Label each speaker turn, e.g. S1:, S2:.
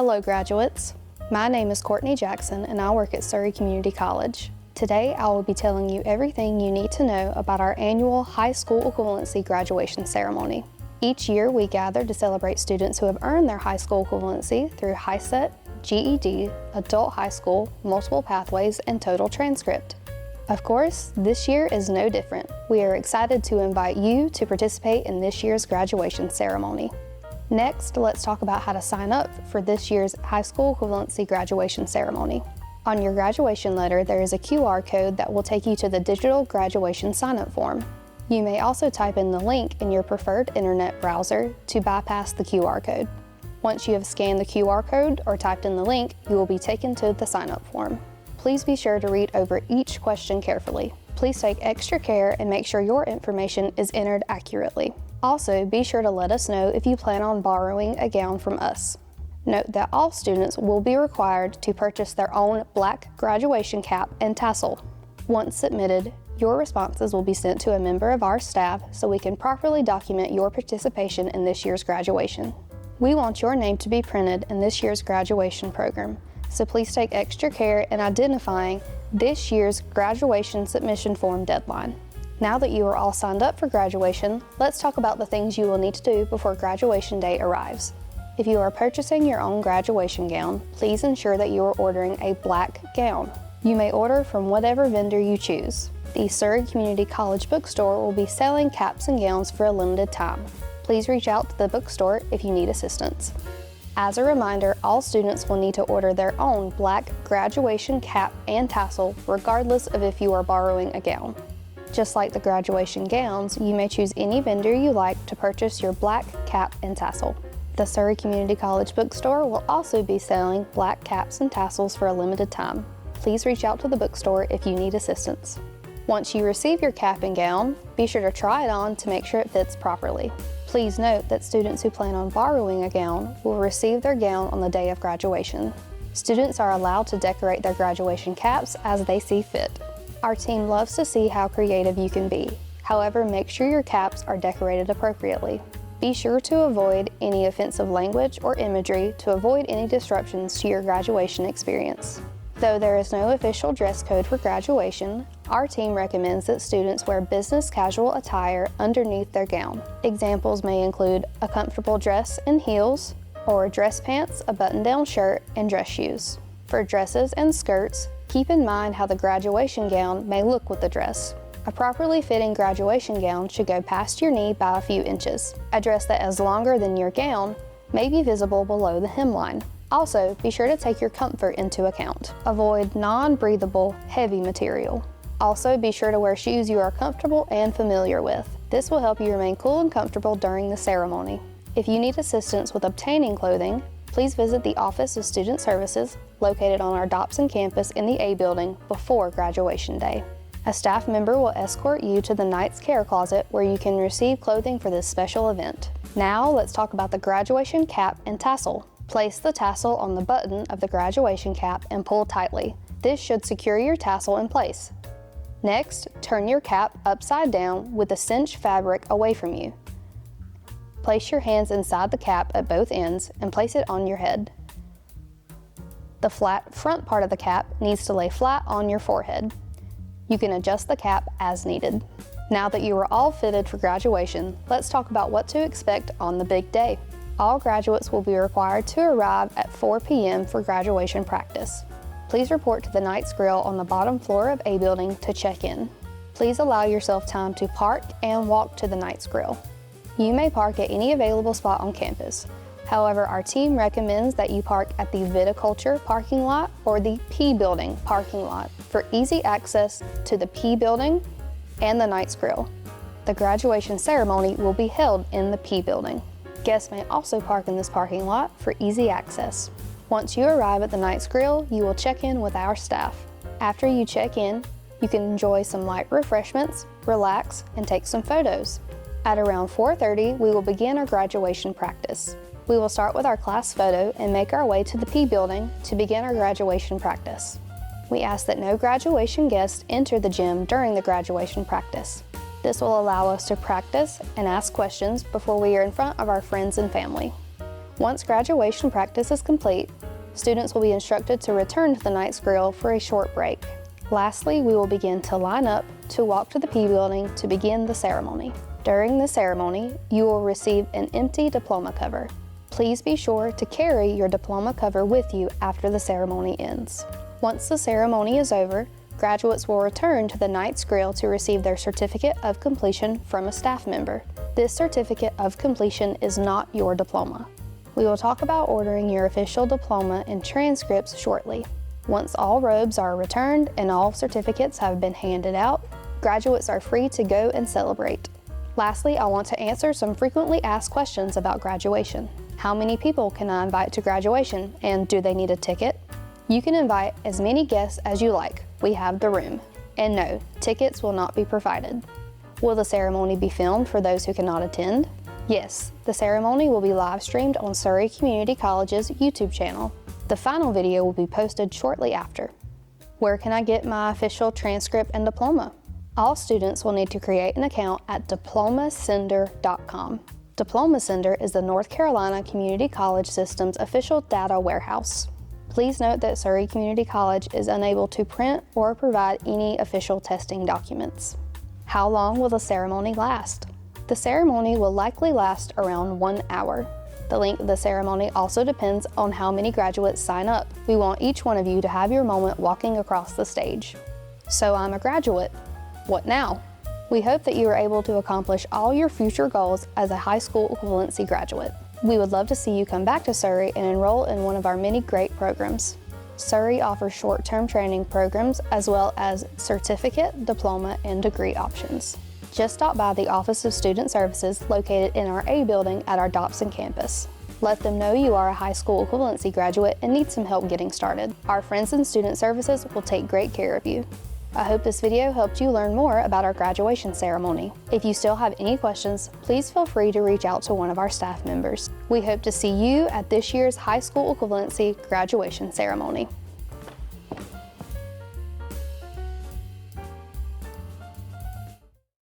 S1: Hello graduates, my name is Courtney Jackson and I work at Surry Community College. Today I will be telling you everything you need to know about our annual High School Equivalency graduation ceremony. Each year we gather to celebrate students who have earned their high school equivalency through HiSET, GED, Adult High School, Multiple Pathways, and Total Transcript. Of course, this year is no different. We are excited to invite you to participate in this year's graduation ceremony. Next, let's talk about how to sign up for this year's High School Equivalency graduation ceremony. On your graduation letter, there is a QR code that will take you to the digital graduation sign-up form. You may also type in the link in your preferred internet browser to bypass the QR code. Once you have scanned the QR code or typed in the link, you will be taken to the sign-up form. Please be sure to read over each question carefully. Please take extra care and make sure your information is entered accurately. Also, be sure to let us know if you plan on borrowing a gown from us. Note that all students will be required to purchase their own black graduation cap and tassel. Once submitted, your responses will be sent to a member of our staff so we can properly document your participation in this year's graduation. We want your name to be printed in this year's graduation program, so please take extra care in identifying this year's graduation submission form deadline. Now that you are all signed up for graduation, let's talk about the things you will need to do before graduation day arrives. If you are purchasing your own graduation gown, please ensure that you are ordering a black gown. You may order from whatever vendor you choose. The Surry Community College bookstore will be selling caps and gowns for a limited time. Please reach out to the bookstore if you need assistance. As a reminder, all students will need to order their own black graduation cap and tassel regardless of if you are borrowing a gown. Just like the graduation gowns, you may choose any vendor you like to purchase your black cap and tassel. The Surry Community College bookstore will also be selling black caps and tassels for a limited time. Please reach out to the bookstore if you need assistance. Once you receive your cap and gown, be sure to try it on to make sure it fits properly. Please note that students who plan on borrowing a gown will receive their gown on the day of graduation. Students are allowed to decorate their graduation caps as they see fit. Our team loves to see how creative you can be. However, make sure your caps are decorated appropriately. Be sure to avoid any offensive language or imagery to avoid any disruptions to your graduation experience. Though there is no official dress code for graduation, our team recommends that students wear business casual attire underneath their gown. Examples may include a comfortable dress and heels, or dress pants, a button-down shirt, and dress shoes. For dresses and skirts, keep in mind how the graduation gown may look with the dress. A properly fitting graduation gown should go past your knee by a few inches. A dress that is longer than your gown may be visible below the hemline. Also, be sure to take your comfort into account. Avoid non-breathable, heavy material. Also, be sure to wear shoes you are comfortable and familiar with. This will help you remain cool and comfortable during the ceremony. If you need assistance with obtaining clothing, please visit the Office of Student Services located on our Dobson campus in the A building before graduation day. A staff member will escort you to the Knight's Care Closet where you can receive clothing for this special event. Now let's talk about the graduation cap and tassel. Place the tassel on the button of the graduation cap and pull tightly. This should secure your tassel in place. Next, turn your cap upside down with the cinched fabric away from you. Place your hands inside the cap at both ends and place it on your head. The flat front part of the cap needs to lay flat on your forehead. You can adjust the cap as needed. Now that you are all fitted for graduation, let's talk about what to expect on the big day. All graduates will be required to arrive at 4 p.m. for graduation practice. Please report to the Knight's Grill on the bottom floor of A building to check in. Please allow yourself time to park and walk to the Knight's Grill. You may park at any available spot on campus. However, our team recommends that you park at the Viticulture parking lot or the P building parking lot for easy access to the P building and the Knight's Grill. The graduation ceremony will be held in the P building. Guests may also park in this parking lot for easy access. Once you arrive at the Knight's Grill, you will check in with our staff. After you check in, you can enjoy some light refreshments, relax, and take some photos. At around 4:30, we will begin our graduation practice. We will start with our class photo and make our way to the P building to begin our graduation practice. We ask that no graduation guests enter the gym during the graduation practice. This will allow us to practice and ask questions before we are in front of our friends and family. Once graduation practice is complete, students will be instructed to return to the Knights Grill for a short break. Lastly, we will begin to line up to walk to the P building to begin the ceremony. During the ceremony, you will receive an empty diploma cover. Please be sure to carry your diploma cover with you after the ceremony ends. Once the ceremony is over, graduates will return to the Knights Grill to receive their certificate of completion from a staff member. This certificate of completion is not your diploma. We will talk about ordering your official diploma and transcripts shortly. Once all robes are returned and all certificates have been handed out, graduates are free to go and celebrate. Lastly, I want to answer some frequently asked questions about graduation. How many people can I invite to graduation, and do they need a ticket? You can invite as many guests as you like. We have the room. And no, tickets will not be provided. Will the ceremony be filmed for those who cannot attend? Yes, the ceremony will be live streamed on Surry Community College's YouTube channel. The final video will be posted shortly after. Where can I get my official transcript and diploma? All students will need to create an account at diplomasender.com. DiplomaSender is the North Carolina Community College System's official data warehouse. Please note that Surry Community College is unable to print or provide any official testing documents. How long will the ceremony last? The ceremony will likely last around 1 hour. The length of the ceremony also depends on how many graduates sign up. We want each one of you to have your moment walking across the stage. So I'm a graduate. What now? We hope that you are able to accomplish all your future goals as a high school equivalency graduate. We would love to see you come back to Surry and enroll in one of our many great programs. Surry offers short-term training programs as well as certificate, diploma, and degree options. Just stop by the Office of Student Services located in our A building at our Dobson campus. Let them know you are a high school equivalency graduate and need some help getting started. Our friends in Student Services will take great care of you. I hope this video helped you learn more about our graduation ceremony. If you still have any questions, please feel free to reach out to one of our staff members. We hope to see you at this year's high school equivalency graduation ceremony.